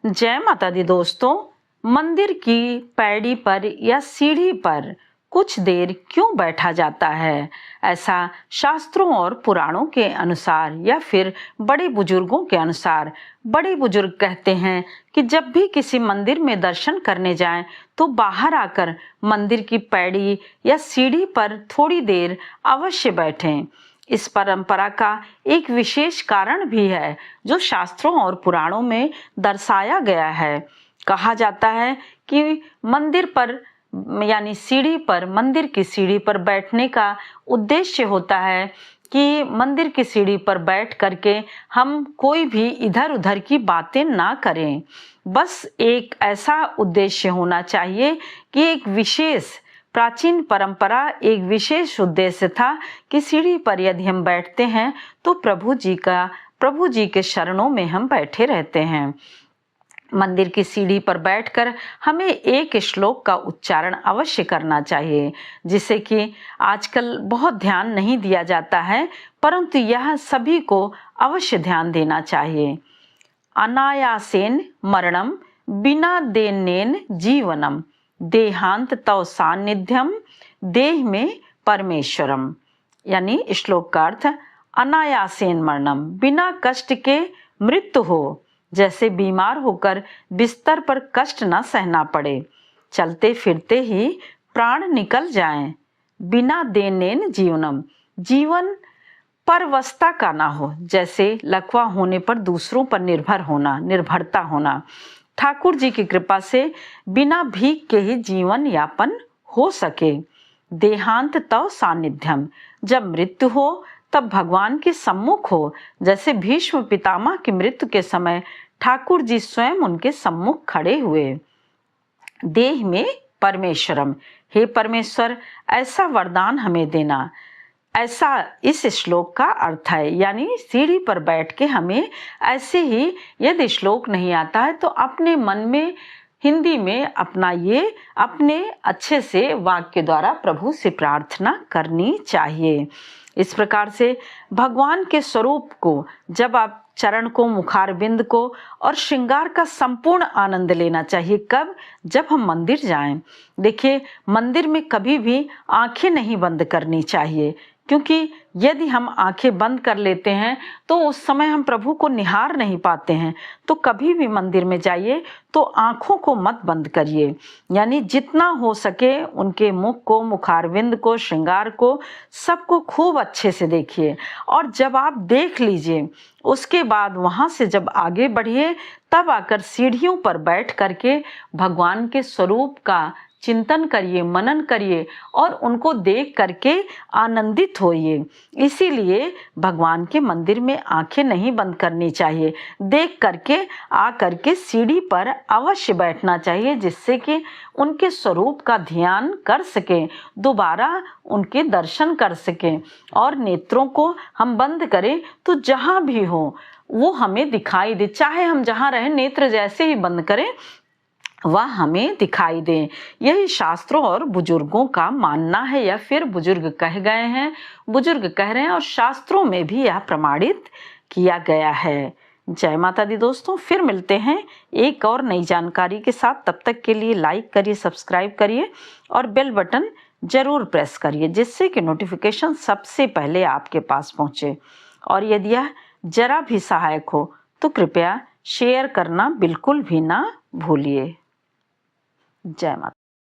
जय माता दी दोस्तों। मंदिर की पैड़ी पर या सीढ़ी पर कुछ देर क्यों बैठा जाता है? ऐसा शास्त्रों और पुराणों के अनुसार या फिर बड़े बुजुर्गों के अनुसार बड़े बुजुर्ग कहते हैं कि जब भी किसी मंदिर में दर्शन करने जाएं तो बाहर आकर मंदिर की पैड़ी या सीढ़ी पर थोड़ी देर अवश्य बैठें। इस परंपरा का एक विशेष कारण भी है जो शास्त्रों और पुराणों में दर्शाया गया है। कहा जाता है कि मंदिर पर यानी सीढ़ी पर, मंदिर की सीढ़ी पर बैठने का उद्देश्य होता है कि मंदिर की सीढ़ी पर बैठ करके हम कोई भी इधर उधर की बातें ना करें। बस एक ऐसा उद्देश्य होना चाहिए कि एक विशेष प्राचीन परंपरा, एक विशेष उद्देश्य था कि सीढ़ी पर यदि हम बैठते हैं तो प्रभु जी के शरणों में हम बैठे रहते हैं। मंदिर की सीढ़ी पर बैठकर हमें एक श्लोक का उच्चारण अवश्य करना चाहिए, जिसे कि आजकल बहुत ध्यान नहीं दिया जाता है, परंतु यह सभी को अवश्य ध्यान देना चाहिए। अनायासेन मरणम बिना देनेन जीवनम देहांत तव सानिध्यम देह में परमेश्वरम। यानी श्लोक का अर्थ अनायासेन मरणम, बिना कष्ट के मृत्यु हो, जैसे बीमार होकर बिस्तर पर कष्ट न सहना पड़े, चलते फिरते ही प्राण निकल जाएं। बिना देनेन जीवनम, जीवन परवस्ता का ना हो, जैसे लकवा होने पर दूसरों पर निर्भरता होना। ठाकुर जी की कृपा से बिना भीख के ही जीवन यापन हो सके। देहांत तव सानिध्यम, जब मृत्यु हो तब भगवान के सम्मुख हो, जैसे भीष्म पितामह की मृत्यु के समय ठाकुर जी स्वयं उनके सम्मुख खड़े हुए। देह में परमेश्वरम, हे परमेश्वर ऐसा वरदान हमें देना, ऐसा इस श्लोक का अर्थ है। यानी सीढ़ी पर बैठ के हमें ऐसे ही, यदि श्लोक नहीं आता है तो अपने मन में हिंदी में अपने अच्छे से वाक्य द्वारा प्रभु से प्रार्थना करनी चाहिए। इस प्रकार से भगवान के स्वरूप को, जब आप चरण को, मुखारबिंद को और श्रृंगार का संपूर्ण आनंद लेना चाहिए। कब? जब हम मंदिर जाएं। देखिए, मंदिर में कभी भी आंखें नहीं बंद करनी चाहिए, क्योंकि यदि हम आंखें बंद कर लेते हैं तो उस समय हम प्रभु को निहार नहीं पाते हैं। तो कभी भी मंदिर में जाइए तो आंखों को मत बंद करिए, यानी जितना हो सके उनके मुख को, मुखारविंद को, श्रृंगार को, सबको खूब अच्छे से देखिए। और जब आप देख लीजिए उसके बाद वहां से जब आगे बढ़िए, तब आकर सीढ़ियों पर बैठ करके भगवान के स्वरूप का चिंतन करिए, मनन करिए और उनको देख करके आनंदित होइए। इसीलिए भगवान के मंदिर में आंखें नहीं बंद करनी चाहिए, देख करके आ करके सीढ़ी पर अवश्य बैठना चाहिए, जिससे कि उनके स्वरूप का ध्यान कर सकें, दोबारा उनके दर्शन कर सकें। और नेत्रों को हम बंद करें तो जहाँ भी हो वो हमें दिखाई दे, चाहे हम जहाँ रहें, नेत्र जैसे ही बंद करें वह हमें दिखाई दे। यही शास्त्रों और बुजुर्गों का मानना है, या फिर बुजुर्ग कह गए हैं, बुजुर्ग कह रहे हैं और शास्त्रों में भी यह प्रमाणित किया गया है। जय माता दी दोस्तों, फिर मिलते हैं एक और नई जानकारी के साथ। तब तक के लिए लाइक करिए, सब्सक्राइब करिए और बेल बटन जरूर प्रेस करिए, जिससे कि नोटिफिकेशन सबसे पहले आपके पास पहुंचे। और यदि यह जरा भी सहायक हो तो कृपया शेयर करना बिल्कुल भी ना भूलिए। जय माता।